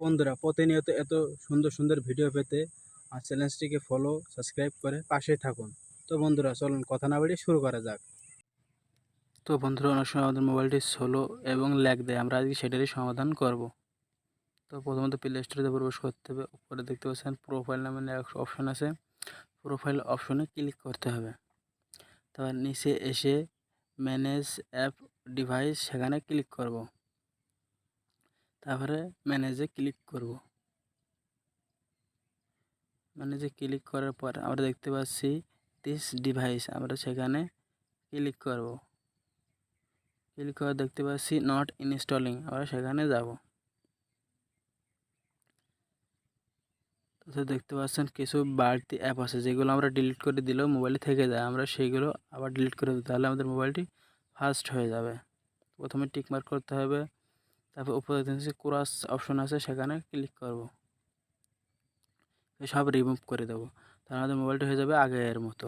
বন্ধুরা প্রতিনিয়ত এত সুন্দর সুন্দর ভিডিও পেতে আর চ্যানেলটিকে ফলো সাবস্ক্রাইব করে পাশেই থাকুন। তো বন্ধুরা চলুন কথা না বাড়িয়ে শুরু করা যাক। তো বন্ধুরা অনেক সময় আমাদের মোবাইলটি স্লো এবং ল্যাগ দেয়, আমরা আজকে সেটারই সমাধান করব। তো প্রথমত প্লে স্টোরে প্রবেশ করতে হবে। উপরে দেখতে পাচ্ছেন প্রোফাইল নামে একটা অপশন আছে, প্রোফাইল অপশনে ক্লিক করতে হবে। তারপর নিচে এসে ম্যানেজ অ্যাপ ডিভাইস সেখানে ক্লিক করব। তারপরে ম্যানেজে ক্লিক করব। ম্যানেজে ক্লিক করার পর আমরা দেখতে পাচ্ছি দিস ডিভাইস, আমরা সেখানে ক্লিক করব। ক্লিক করে দেখতে পাচ্ছি নট ইনস্টলিং, আমরা সেখানে যাব। তো দেখতে পাচ্ছেন কিছু বাড়তি অ্যাপ আছে যেগুলো আমরা ডিলিট করে দিলেও মোবাইলে থেকে যায়, আমরা সেইগুলো আবার ডিলিট করে দিই, তাহলে আমাদের মোবাইলটি ফাস্ট হয়ে যাবে। প্রথমে টিক মার্ক করতে হবে, তারপর উপরে ক্রস অপশন আছে সেখানে ক্লিক করব, সব রিমুভ করে দেবো, তাহলে আমাদের মোবাইলটি হয়ে যাবে আগের মতো।